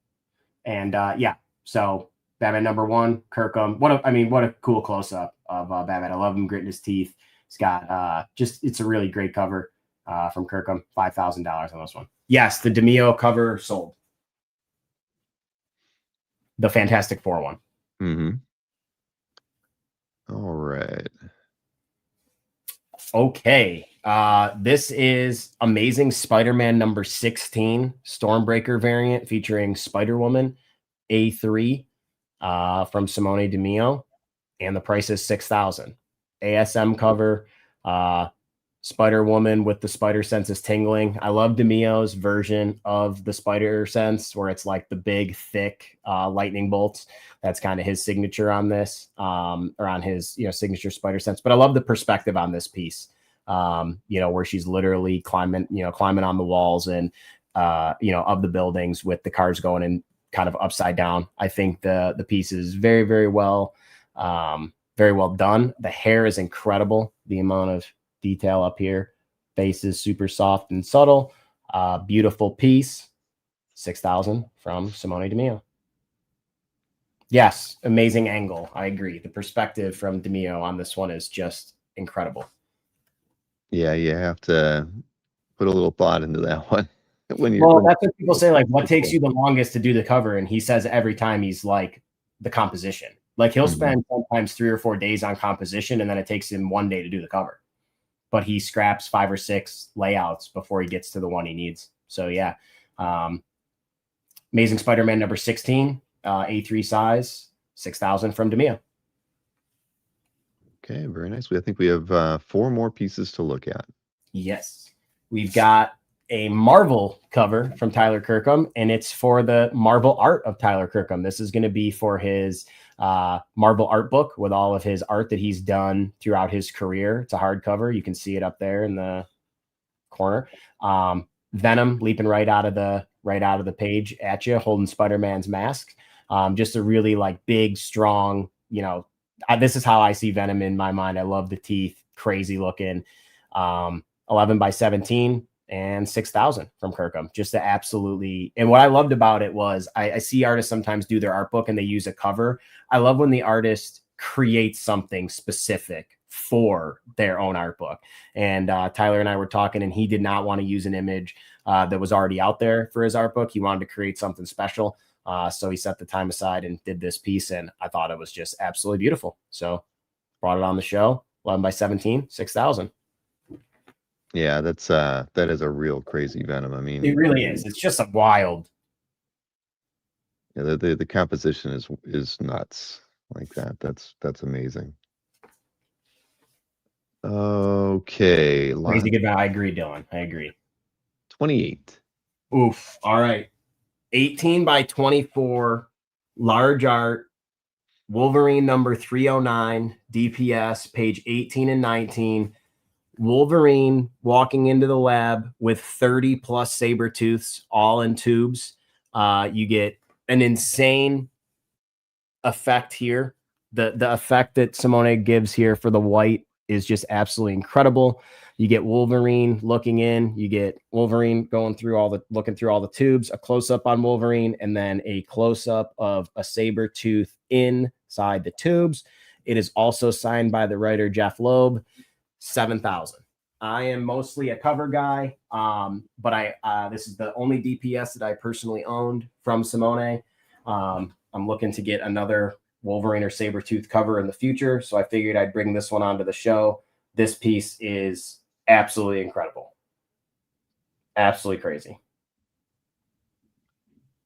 And yeah, so Batman #1, Kirkham. What a cool close up of Batman. I love him gritting his teeth. It's got it's a really great cover from Kirkham. $5,000 on this one. Yes, the Di Meo cover sold. The Fantastic Four one. Mm-hmm. All right. Okay. This is Amazing Spider-Man #16 Stormbreaker variant featuring Spider-Woman A3 from Simone Di Meo, and the price is $6,000. ASM cover, Spider-Woman with the spider senses tingling. I love Di Meo's version of the spider sense, where it's like the big, thick lightning bolts. That's kind of his signature on this, or on his signature spider sense. But I love the perspective on this piece. Where she's literally climbing on the walls and of the buildings with the cars going in kind of upside down. I think the piece is very, very well done. The hair is incredible. The amount of detail up here. Face is super soft and subtle. Beautiful piece. $6,000 from Simone Di Meo. Yes, amazing angle. I agree. The perspective from Di Meo on this one is just incredible. Yeah, you have to put a little thought into that one. That's what people say, like, what takes you the longest to do the cover? And he says every time he's like, the composition. Like, he'll spend sometimes 3 or 4 days on composition, and then it takes him 1 day to do the cover. But he scraps 5 or 6 layouts before he gets to the one he needs. So yeah. Amazing Spider-Man #16, A3 size, $6,000 from Di Meo. Okay, very nice. I think we have 4 more pieces to look at. Yes. We've got a Marvel cover from Tyler Kirkham, and it's for the Marvel art of Tyler Kirkham. This is going to be for his Marvel art book with all of his art that he's done throughout his career. It's a hardcover. You can see it up there in the corner. Venom leaping right out of the page at you, holding Spider-Man's mask. Just a really big, strong, this is how I see Venom in my mind. I love the teeth, crazy looking. 11 by 17 and $6,000 from Kirkham. Just absolutely. And what I loved about it was I see artists sometimes do their art book and they use a cover. I love when the artist creates something specific for their own art book. And Tyler and I were talking, and he did not want to use an image that was already out there for his art book. He wanted to create something special. So he set the time aside and did this piece, and I thought it was just absolutely beautiful. So brought it on the show. 11 by 17, $6,000. Yeah, that is a real crazy Venom. I mean, it really is. It's just a wild. Yeah, the composition is nuts like that. That's amazing. Okay, Crazy good. I agree, Dylan. I agree. 28. Oof. All right. 18 by 24, large art, Wolverine number 309, DPS, page 18 and 19. Wolverine walking into the lab with 30 plus saber tooths, all in tubes. You get an insane effect here. The effect that Simone gives here for the white is just absolutely incredible. You get Wolverine looking in, you get Wolverine looking through all the tubes, a close-up on Wolverine, and then a close-up of a saber tooth inside the tubes. It is also signed by the writer Jeff Loeb. 7,000. I am mostly a cover guy, but this is the only DPS that I personally owned from Simone. I'm looking to get another Wolverine or Sabretooth cover in the future, so I figured I'd bring this one onto the show. This piece is absolutely incredible. Absolutely crazy.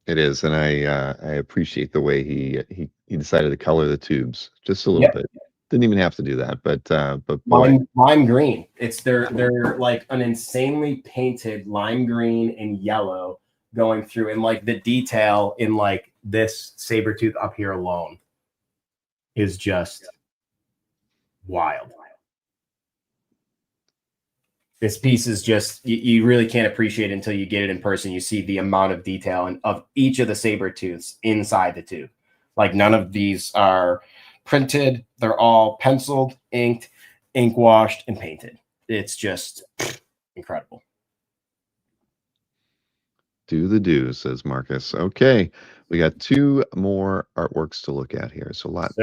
It is, and I appreciate the way he decided to color the tubes just a little bit. Didn't even have to do that, but boy, lime green. It's they're like an insanely painted lime green and yellow going through, and like the detail in like this saber tooth up here alone is just wild. This piece is just, you really can't appreciate it until you get it in person. You see the amount of detail and of each of the saber tooths inside the tooth. Like none of these are printed. They're all penciled, inked, ink washed, and painted. It's just incredible. Do the do, says Marcus. Okay, we got 2 more artworks to look at here. So lot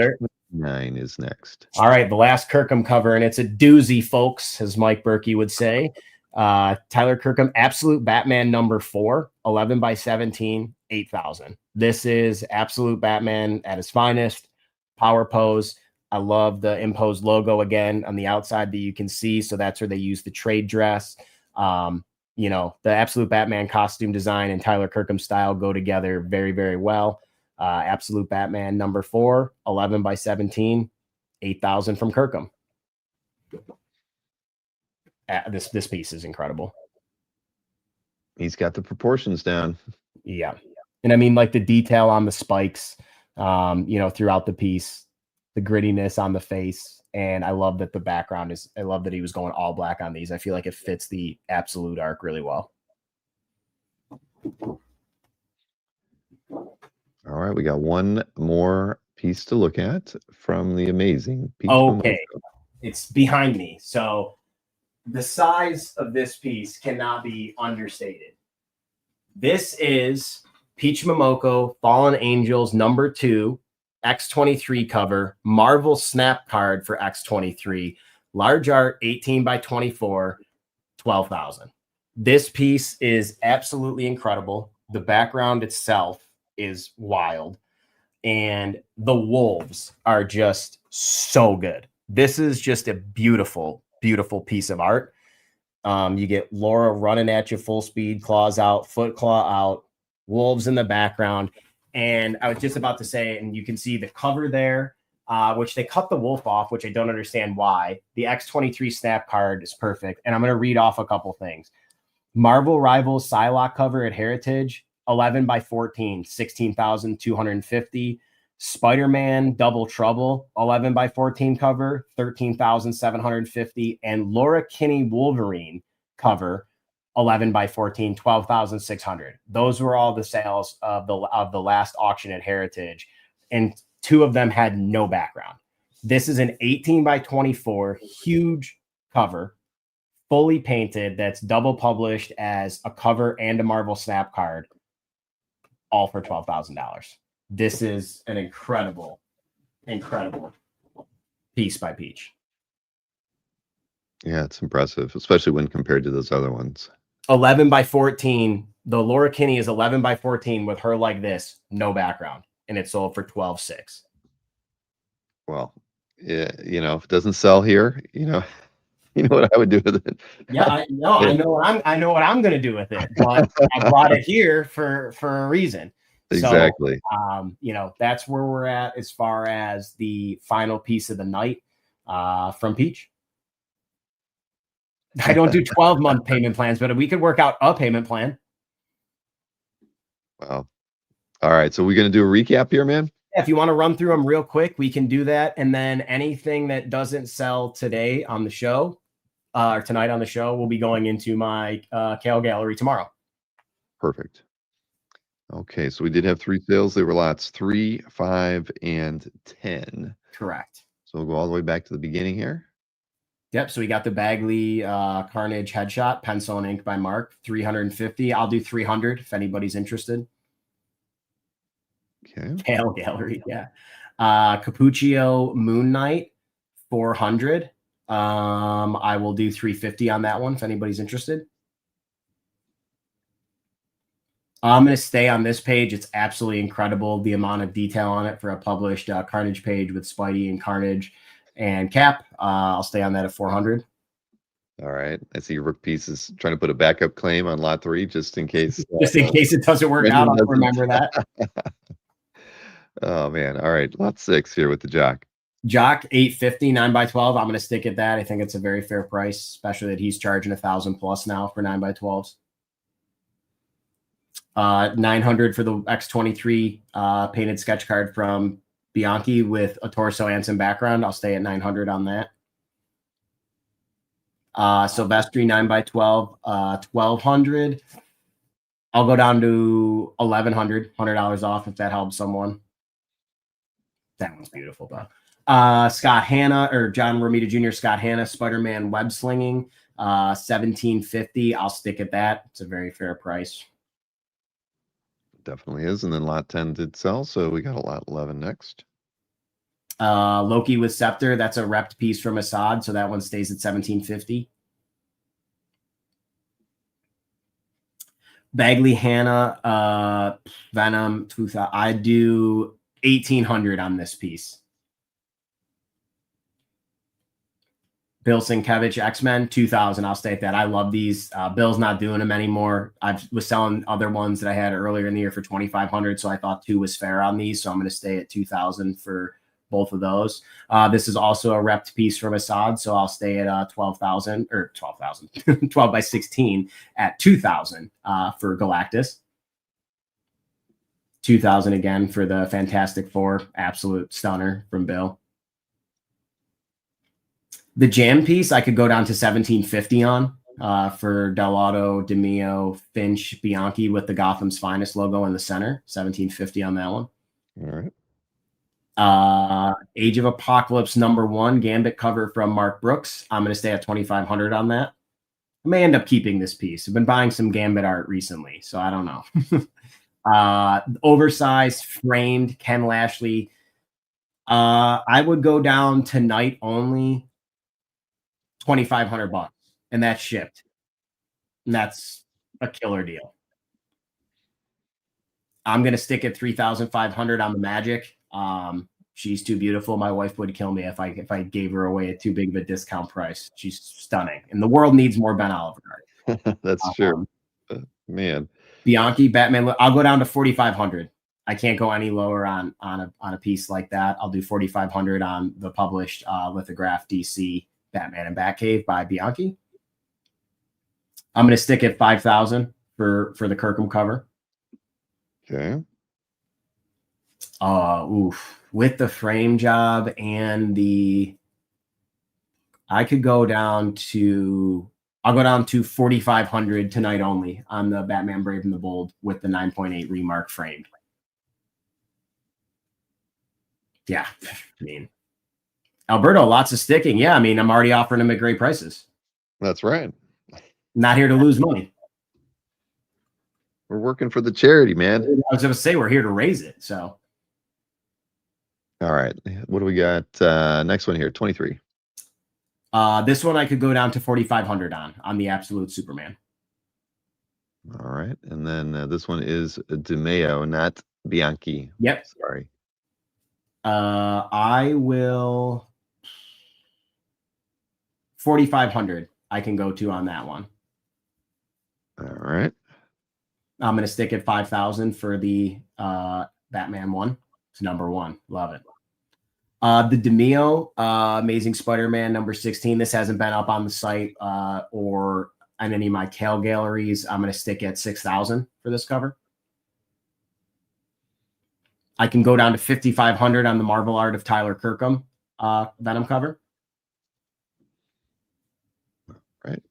9 is next. All right, the last Kirkham cover, and it's a doozy, folks, as Mike Berkey would say. Tyler Kirkham, Absolute Batman number 4, 11 by 17, 8,000. This is Absolute Batman at his finest. Power pose. I love the imposed logo again on the outside that you can see. So that's where they use the trade dress. You know, the Absolute Batman costume design and Tyler Kirkham style go together very, very well. Absolute Batman number 4, 11 by 17, 8,000 from Kirkham. This piece is incredible. He's got the proportions down. Yeah. And I mean, like the detail on the spikes, you know, throughout the piece, the grittiness on the face. And I love that the background is, I love that he was going all black on these. I feel like it fits the Absolute arc really well. All right, we got 1 more piece to look at from the amazing Peach Okay, Momoko. It's behind me. So the size of this piece cannot be understated. This is Peach Momoko Fallen Angels number 2, X23 cover, Marvel snap card for X23, large art, 18 by 24, 12,000. This piece is absolutely incredible. The background itself is wild, and the wolves are just so good. This is just a beautiful, beautiful piece of art. You get Laura running at you full speed, claws out, foot claw out, wolves in the background. And I was just about to say, and you can see the cover there, which they cut the wolf off, which I don't understand why. The X23 snap card is perfect. And I'm going to read off a couple things. Marvel Rivals Psylocke cover at Heritage, 11 by 14, 16,250. Spider-Man Double Trouble, 11 by 14 cover, 13,750. And Laura Kinney Wolverine cover, 11 by 14, 12,600. Those were all the sales of the last auction at Heritage, and 2 of them had no background. This is an 18 by 24 huge cover, fully painted, that's double published as a cover and a Marvel snap card, all for $12,000. This is an incredible, incredible piece by Peach. Yeah, it's impressive, especially when compared to those other ones. 11 by 14. The Laura Kinney is 11 by 14 with her like this, no background, and it sold for $12,600. Well, yeah, you know, if it doesn't sell here, you know what I would do with it. Yeah, I know what I'm going to do with it, but I brought it here for a reason. Exactly. So, you know, that's where we're at as far as the final piece of the night from Peach. I don't do 12-month payment plans, but we could work out a payment plan. Well, all right. So we're going to do a recap here, man. Yeah, if you want to run through them real quick, we can do that. And then anything that doesn't sell today on the show or tonight on the show will be going into my Kale Gallery tomorrow. Perfect. Okay. So we did have 3 sales. They were lots 3, 5, and 10. Correct. So we'll go all the way back to the beginning here. Yep. So we got the Bagley Carnage headshot, pencil and ink by Mark, 350. I'll do 300 if anybody's interested. Okay. Kale Gallery. Yeah. Capuccio Moon Knight, 400. I will do 350 on that one if anybody's interested. I'm going to stay on this page. It's absolutely incredible, the amount of detail on it for a published Carnage page with Spidey and Carnage and Cap. I'll stay on that at 400. All right. I see Rook Piece is trying to put a backup claim on lot 3 just in case. Just in case it doesn't work out, I'll remember that. Oh man. All right. Lot 6 here with the Jock. Jock 850, 9x12. I'm going to stick at that. I think it's a very fair price, especially that he's charging 1,000 plus now for 9x12s. 900 for the X23 painted sketch card from Bianchi with a torso and some background. I'll stay at 900 on that. Silvestri 9x12, 1,200. I'll go down to 1,100, $100 off if that helps someone. That one's beautiful, though. Scott Hanna or John Romita Jr. Scott Hanna Spider-Man web slinging, 1,750. I'll stick at that. It's a very fair price. Definitely is. And then lot 10 did sell, so we got a lot 11 next. Loki with Scepter. That's a repped piece from Esad, so that one stays at 1,750. Bagley Hanna Venom 2000. I do 1,800 on this piece. Bill Sienkiewicz X-Men 2,000. I'll stay at that. I love these. Bill's not doing them anymore. I was selling other ones that I had earlier in the year for 2,500, so I thought 2 was fair on these. So I'm going to stay at 2,000 for both of those. This is also a repped piece from Esad, so I'll stay at 12,000 or 12,000, 12 by 16 at 2,000 for Galactus. 2,000 again for the Fantastic Four, absolute stunner from Bill. The Jam piece I could go down to 1,750 on for Dell'Otto, Di Meo, Finch, Bianchi with the Gotham's Finest logo in the center. 1,750 on that one. All right. Age of Apocalypse #1 Gambit cover from Mark Brooks. I'm going to stay at 2,500 on that. I may end up keeping this piece. I've been buying some Gambit art recently, so I don't know. Oversized framed Ken Lashley. I would go down tonight only 2,500 bucks, and that's shipped. And that's a killer deal. I'm going to stick at 3,500 on the Magic. She's too beautiful. My wife would kill me if I gave her away at too big of a discount price. She's stunning, and the world needs more Ben Oliver art. That's true. Man. Bianchi, Batman. I'll go down to 4,500. I can't go any lower on a piece like that. I'll do 4,500 on the published lithograph DC Batman and Batcave by Bianchi. I'm going to stick at 5,000 for the Kirkham cover. Okay. With the frame job and I could go down to 4,500 tonight only on the Batman Brave and the Bold with the 9.8 remark framed. Yeah, I mean, Alberto, lots of sticking. Yeah, I mean, I'm already offering them at great prices. That's right. Not here to lose money. We're working for the charity, man. I was going to say we're here to raise it. So, all right, what do we got? Next one here, 23. This one I could go down to 4,500 on the Absolute Superman. All right, and then this one is Di Meo, not Bianchi. Yep. Sorry. I will 4,500. I can go to on that one. All right. I'm going to stick at 5,000 for the Batman one. It's #1. Love it. The Di Meo Amazing Spider-Man #16. This hasn't been up on the site or on any of my tail galleries. I'm going to stick at 6,000 for this cover. I can go down to 5,500 on the Marvel art of Tyler Kirkham Venom cover. Right.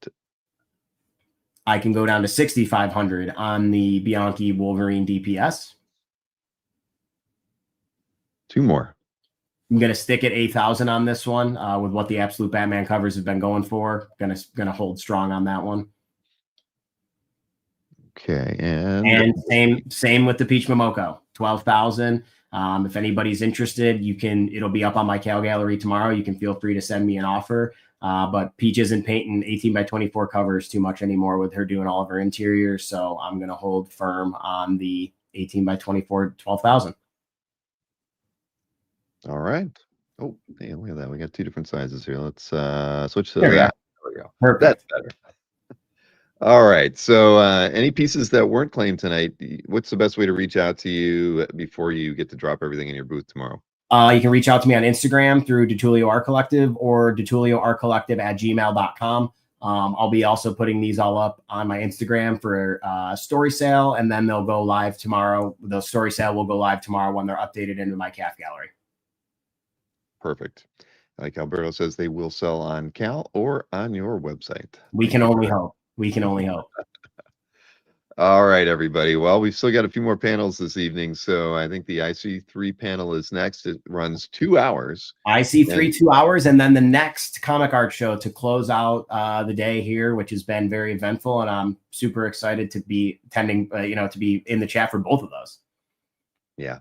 I can go down to 6,500 on the Bianchi Wolverine DPS. 2 more. I'm going to stick at 8,000 on this one with what the Absolute Batman covers have been going for. Gonna hold strong on that one. Okay, and same with the Peach Momoko, 12,000. If anybody's interested, it'll be up on my Cal Gallery tomorrow. You can feel free to send me an offer. But Peach isn't painting 18x24 covers too much anymore with her doing all of her interiors. So I'm going to hold firm on the 18x24, 12,000. All right. Oh, hey, look at that. We got 2 different sizes here. Let's switch to that. we go. Perfect. That's better. All right. So any pieces that weren't claimed tonight, what's the best way to reach out to you before you get to drop everything in your booth tomorrow? You can reach out to me on Instagram through DiTullio Art Collective or DiTullioArtCollective@gmail.com. I'll be also putting these all up on my Instagram for story sale, and then they'll go live tomorrow. The story sale will go live tomorrow when they're updated into my CAF gallery. Perfect. Like Alberto says, they will sell on Cal or on your website. We can only hope. We can only hope. All right, everybody. Well, we've still got a few more panels this evening, so I think the IC3 panel is next. It runs 2 hours. IC3 2 hours, and then the next comic art show to close out the day here, which has been very eventful, and I'm super excited to be attending. To be in the chat for both of those. Yeah,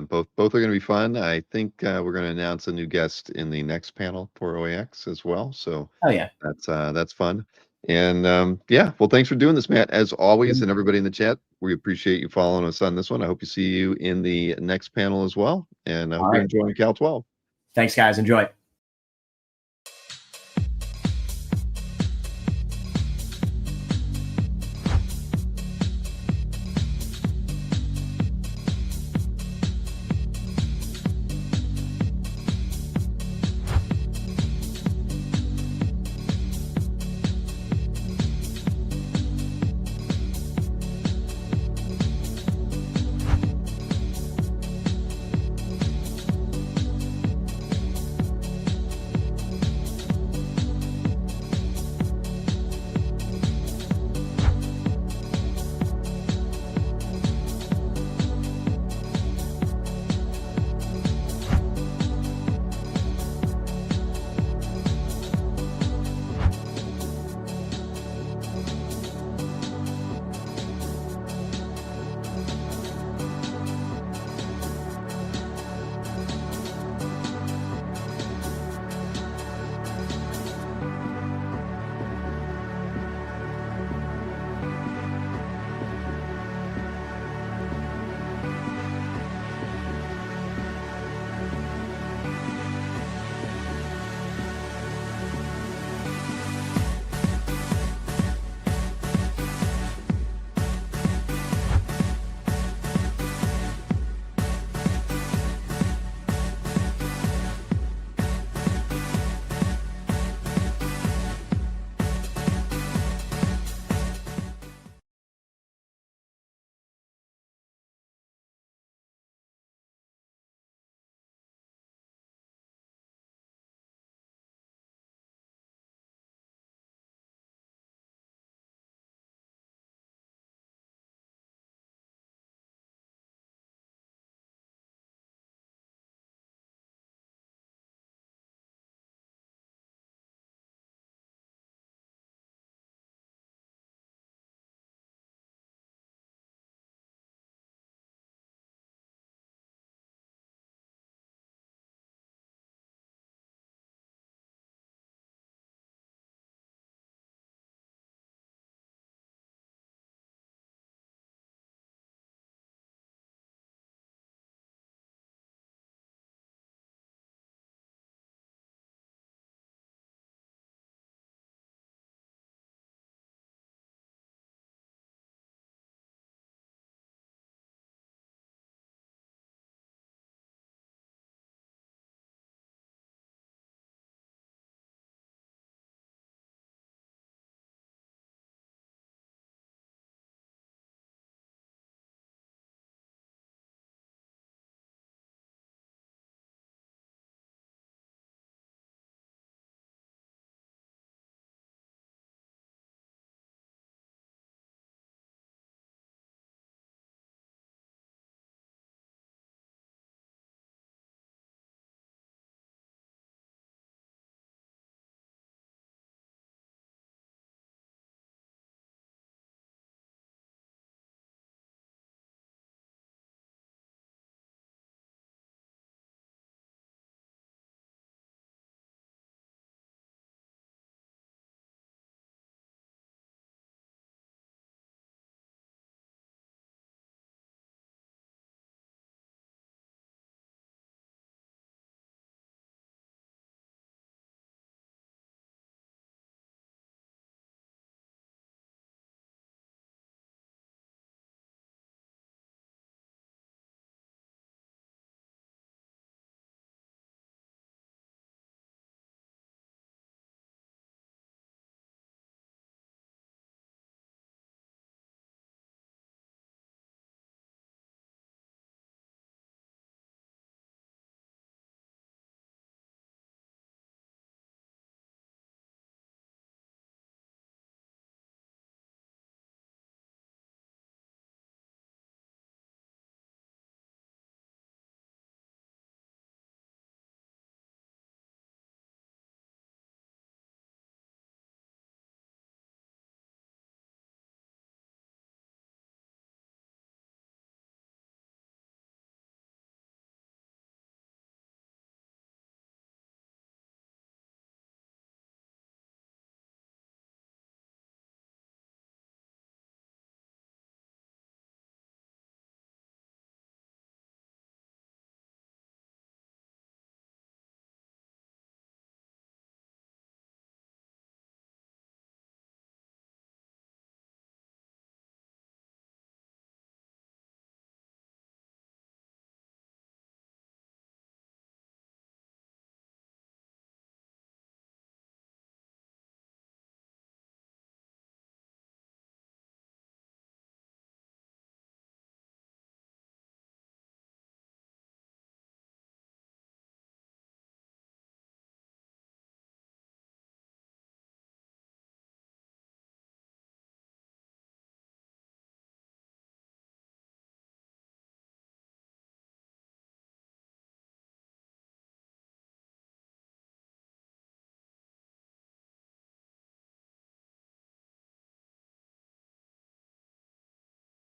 both are going to be fun. I think we're going to announce a new guest in the next panel for OAX as well. So yeah, that's fun. And yeah, well, thanks for doing this, Matt, as always, and everybody in the chat. We appreciate you following us on this one. I hope you see you in the next panel as well. And I hope you're enjoying Cal 12. Thanks, guys. Enjoy.